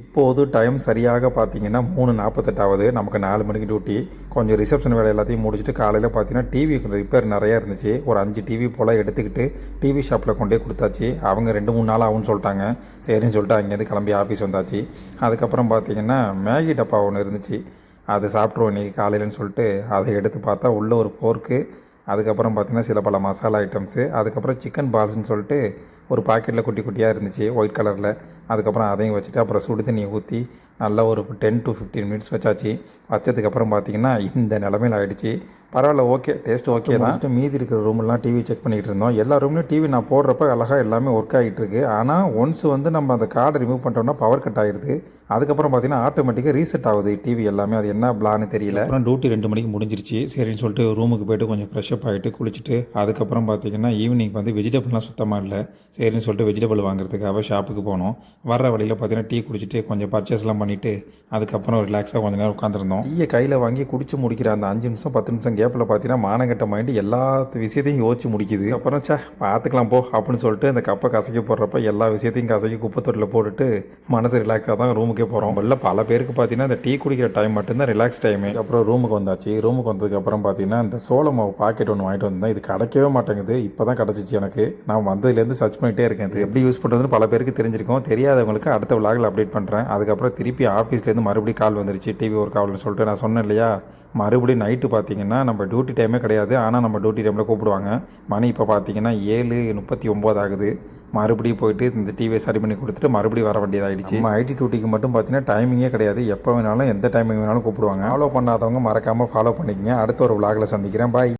இப்போது டைம் சரியாக பார்த்தீங்கன்னா 3:48 ஆகுது. நமக்கு 4 மணிக்கு டியூட்டி. கொஞ்சம் ரிசப்ஷன் வேலை எல்லாத்தையும் முடிச்சுட்டு காலையில் பார்த்தீங்கன்னா டிவி ரிப்பேர் நிறையா இருந்துச்சு. ஒரு 5 டிவி போல் எடுத்துக்கிட்டு டிவி ஷாப்பில் கொண்டே கொடுத்தாச்சு. அவங்க 2-3 நாள் ஆகும்னு சொல்லிட்டாங்க. சரின்னு சொல்லிட்டு அங்கேருந்து கிளம்பி ஆஃபீஸ் வந்தாச்சு. அதுக்கப்புறம் பார்த்தீங்கன்னா மேகி டப்பா ஒன்று இருந்துச்சு. அதை சாப்பிட்ருவோம் இன்றைக்கி காலையிலன்னு சொல்லிட்டு அதை எடுத்து பார்த்தா உள்ளே ஒரு ஃபோர்க்கு, அதுக்கப்புறம் பார்த்திங்கன்னா சில பல மசாலா ஐட்டம்ஸு, அதுக்கப்புறம் சிக்கன் பால்ஸ்ன்னு சொல்லிட்டு ஒரு பாக்கெட்டில் குட்டி குட்டியாக இருந்துச்சு ஒயிட் கலரில். அதுக்கப்புறம் அதையும் வச்சுட்டு அப்புறம் சுடு தண்ணியை ஊற்றி நல்லா ஒரு 10 to 15 மினிட்ஸ் வச்சாச்சு. வச்சதுக்கப்புறம் பார்த்திங்கன்னா இந்த நிலமையில் ஆகிடுச்சு. பரவாயில்ல, ஓகே, டேஸ்ட் ஓகே தான். மீதி இருக்கிற ரூம்லாம் டிவி செக் பண்ணிகிட்டு இருந்தோம். எல்லா ரூம்லையும் டிவி நான் போடுறப்ப அழகாக எல்லாமே ஒர்க் ஆகிட்டு இருக்கு. ஆனால் ஒன்ஸ் நம்ம அந்த கார்டை ரிமூவ் பண்ணிட்டோம்னா பவர் கட் ஆகிடுது. அதுக்கப்புறம் பார்த்திங்கன்னா ஆட்டோமேட்டிக்காக ரீசெட் ஆகுது டிவி எல்லாமே. அது என்ன பிளான்னு தெரியல. அப்புறம் டியூட்டி 2 மணிக்கு முடிஞ்சிருச்சு. சரின்னு சொல்லிட்டு ரூமுக்கு போய்ட்டு கொஞ்சம் ஃப்ரெஷ்அப் ஆகிட்டு குளிச்சுட்டு அதுக்கப்புறம் பார்த்திங்கன்னா ஈவினிங் விஜிடபிள்லாம் சுத்தமாக இல்லை. சரின்னு சொல்லிட்டு வெஜிடபிள் வாங்குறதுக்காக ஷாப்புக்கு போனோம். வர்ற வழியில் பார்த்தீங்கன்னா டீ குடிச்சிட்டு கொஞ்சம் பர்ச்சேஸ்லாம் பண்ணிவிட்டு அதுக்கப்புறம் ரிலாக்ஸாக கொஞ்சம் நேரம் உட்காந்துருந்தோம். டீயை கையில் வாங்கி குடிச்சு முடிக்கிற அந்த 5 நிமிஷம் 10 நிமிஷம் கேப்பில் பார்த்தீங்கன்னா மானங்கட்ட மைண்டு எல்லா விஷயத்தையும் யோசிச்சு முடிக்குது. அப்புறம் பார்த்துக்கலாம் போ அப்படின்னு சொல்லிட்டு அந்த கப்பை கசக்கி போடுறப்ப எல்லா விஷயத்தையும் கசக்கி குப்பை தொட்டில் போட்டுட்டு மனசு ரிலாக்ஸாக தான் ரூமுக்கே போகிறோம். வெளில பல பேருக்கு பார்த்தீங்கன்னா இந்த டீ குடிக்கிற டைம் மட்டும்தான் ரிலாக்ஸ் டைமு. அப்புறம் ரூமுக்கு வந்தாச்சு. ரூமுக்கு வந்ததுக்கப்புறம் பார்த்தீங்கன்னா இந்த சோள மாவு பாக்கெட் ஒன்று வாங்கிட்டு வந்தேன். இது கிடைக்கவே மாட்டேங்குது. இப்போ தான் கிடச்சிச்சு எனக்கு. நான் வந்ததுலேருந்து சர்ச் பண்ணிகிட்டே இருக்கேன். இது எப்படி யூஸ் பண்ணுறதுன்னு பல பேருக்கு தெரிஞ்சிருக்கும். தெரியாதவங்களுக்கு அடுத்த விலாகில் அப்டேட் பண்ணுறேன். அதுக்கப்புறம் திருப்பி ஆஃபீஸ்லேருந்து மறுபடியும் கால் வந்துருச்சு. டிவி ஒர்க் ஆகலன்னு சொல்லிட்டு நான் சொன்னேன் இல்லையா, மறுபடியும் நைட்டு பார்த்தீங்கன்னா நம்ம டியூட்டி டைமே கிடையாது. ஆனால் நம்ம டியூட்டி டைமில் கூப்பிடுவாங்க. மணி இப்போ பார்த்தீங்கன்னா 7:39 ஆகுது. மறுபடியும் போயிட்டு இந்த டிவியை சரி பண்ணி கொடுத்துட்டு மறுபடியும் வர வேண்டியதாகிடுச்சு. நம்ம ஐடி டியூட்டிக்கு மட்டும் பார்த்தீங்கன்னா டைமிங்கே கிடையாது. எப்போ வேணாலும் எந்த டைமிங் வேணாலும் கூப்பிடுவாங்க. ஃபாலோ பண்ணாதவங்க மறக்காமல் ஃபாலோ பண்ணிக்கங்க. அடுத்த ஒரு விலாகில் சந்திக்கிறேன். பாய்.